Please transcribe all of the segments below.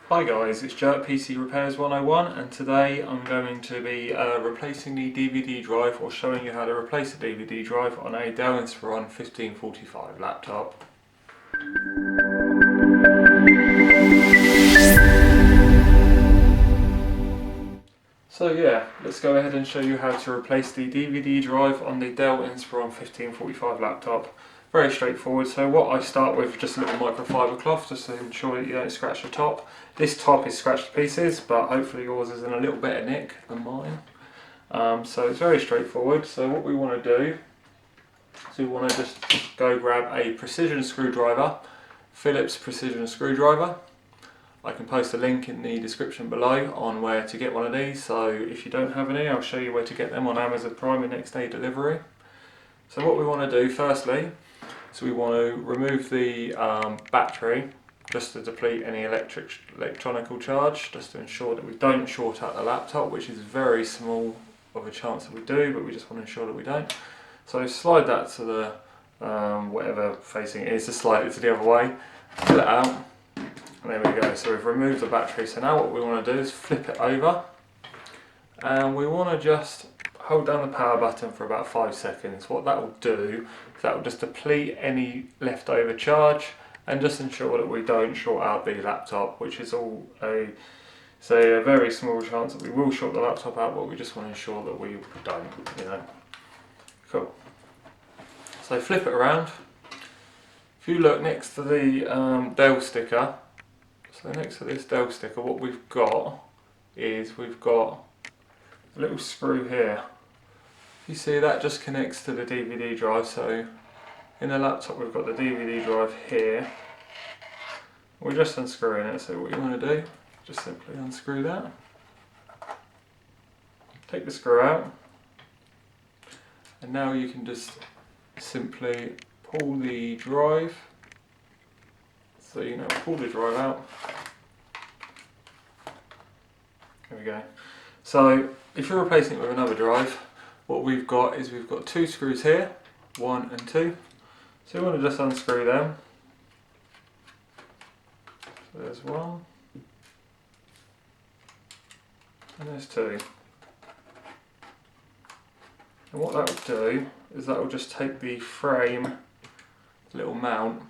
Hi guys, it's Joe at PC Repairs 101 and today I'm going to be replacing the DVD drive or showing you how to replace a DVD drive on a Dell Inspiron 1545 laptop. So yeah, let's go ahead and show you how to replace the DVD drive on the Dell Inspiron 1545 laptop. Very straightforward. So what I start with is just a little microfiber cloth just to ensure that you don't scratch the top. This top is scratched to pieces, but hopefully yours is in a little better nick than mine. So it's very straightforward. So what we want to do is we want to just go grab a precision screwdriver, Phillips precision screwdriver. I can post a link in the description below on where to get one of these, so if you don't have any I'll show you where to get them on Amazon Prime and next day delivery. So what we want to do firstly is we want to remove the battery just to deplete any electronical charge, just to ensure that we don't short out the laptop, which is very small of a chance that we do, but we just want to ensure that we don't. So slide that to the whatever facing it is, just slide it to the other way, pull it out. And there we go, so we've removed the battery. So now what we want to do is flip it over and we want to just hold down the power button for about 5 seconds. What that will do is that will just deplete any leftover charge and just ensure that we don't short out the laptop, which is all a very small chance that we will short the laptop out, but we just want to ensure that we don't, Cool. So flip it around. If you look next to the Dell sticker, so next to this Dell sticker, what we've got is we've got a little screw here. You see that just connects to the DVD drive. So in the laptop we've got the DVD drive here. We're just unscrewing it. So what you want to do, just simply unscrew that. Take the screw out, and now you can just simply pull the drive. So pull the drive out. There we go. So if you're replacing it with another drive, what we've got is we've got 2 screws here, 1 and 2. So you want to just unscrew them. So there's 1 and there's 2. And what that will do is that will just take the frame, little mount,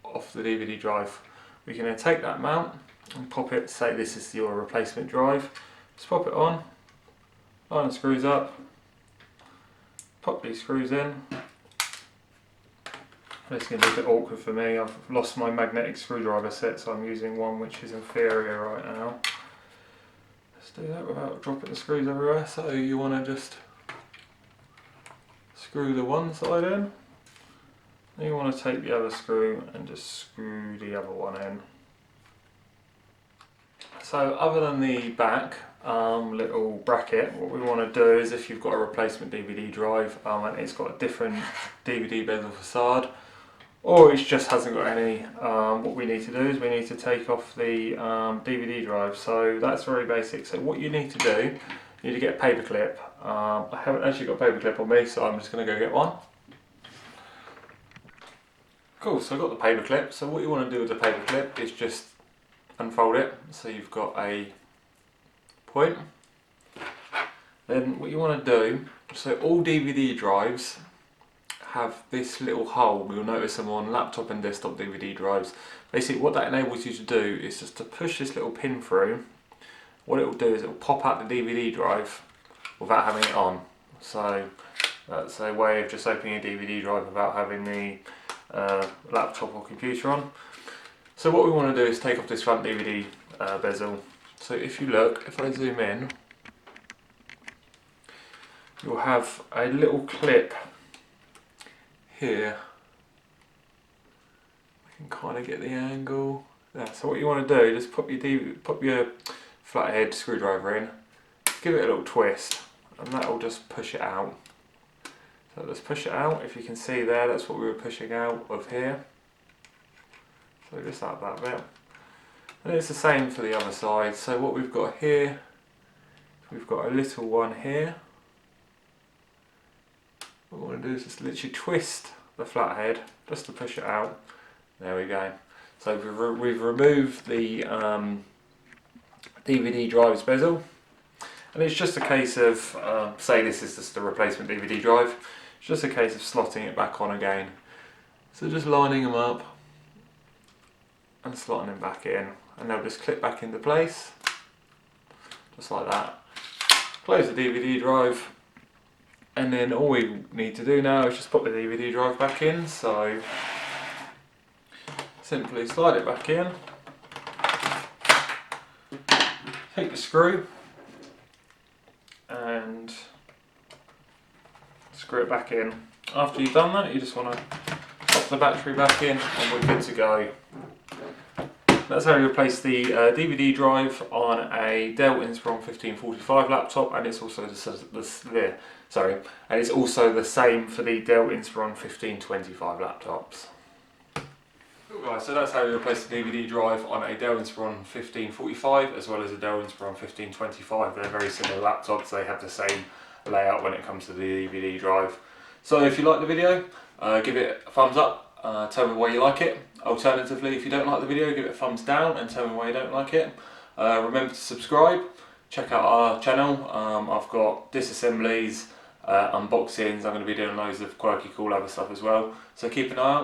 off the DVD drive. We can then take that mount and pop it, say this is your replacement drive, just pop it on, line the screws up, pop these screws in. It's going to be a bit awkward for me, I've lost my magnetic screwdriver set, so I'm using one which is inferior right now. Let's do that without dropping the screws everywhere. So you want to just screw the one side in. You want to take the other screw and just screw the other one in. So other than the back little bracket, what we want to do is if you've got a replacement DVD drive and it's got a different DVD bezel facade, or it just hasn't got any, what we need to do is we need to take off the DVD drive. So that's very basic. So what you need to do, you need to get a paper clip. I haven't actually got a paper clip on me, so I'm just going to go get one. Cool, so I've got the paper clip. So what you want to do with the paper clip is just unfold it so you've got a point. Then what you want to do, so all DVD drives have this little hole. You'll notice them on laptop and desktop DVD drives. Basically what that enables you to do is just to push this little pin through. What it will do is it will pop out the DVD drive without having it on. So that's a way of just opening a DVD drive without having the laptop or computer on. So what we want to do is take off this front DVD bezel. So if you look, if I zoom in, you'll have a little clip here. I can kind of get the angle. Yeah, so what you want to do is pop your flathead screwdriver in, give it a little twist, and that will just push it out. So let's push it out. If you can see there, that's what we were pushing out of here. So just like that bit. And it's the same for the other side. So what we've got here, we've got a little one here. What we want to do is just literally twist the flathead just to push it out. There we go. So we've removed the DVD drive's bezel, and it's just a case of, say this is just a replacement DVD drive, it's just a case of slotting it back on again. So just lining them up and slotting them back in, and they'll just clip back into place, just like that. Close the DVD drive, and then all we need to do now is just put the DVD drive back in. So simply slide it back in, take the screw and screw it back in. After you've done that, you just want to pop the battery back in and we're good to go. That's how you replace the DVD drive on a Dell Inspiron 1545 laptop, and it's also and it's also the same for the Dell Inspiron 1525 laptops. Cool guys, so that's how you replace the DVD drive on a Dell Inspiron 1545 as well as a Dell Inspiron 1525. They're very similar laptops, they have the same layout when it comes to the DVD drive. So if you like the video, give it a thumbs up. Tell me why you like it. Alternatively, if you don't like the video, give it a thumbs down and tell me why you don't like it. Remember to subscribe, check out our channel. I've got disassemblies, unboxings, I'm going to be doing loads of quirky cool other stuff as well, so keep an eye out.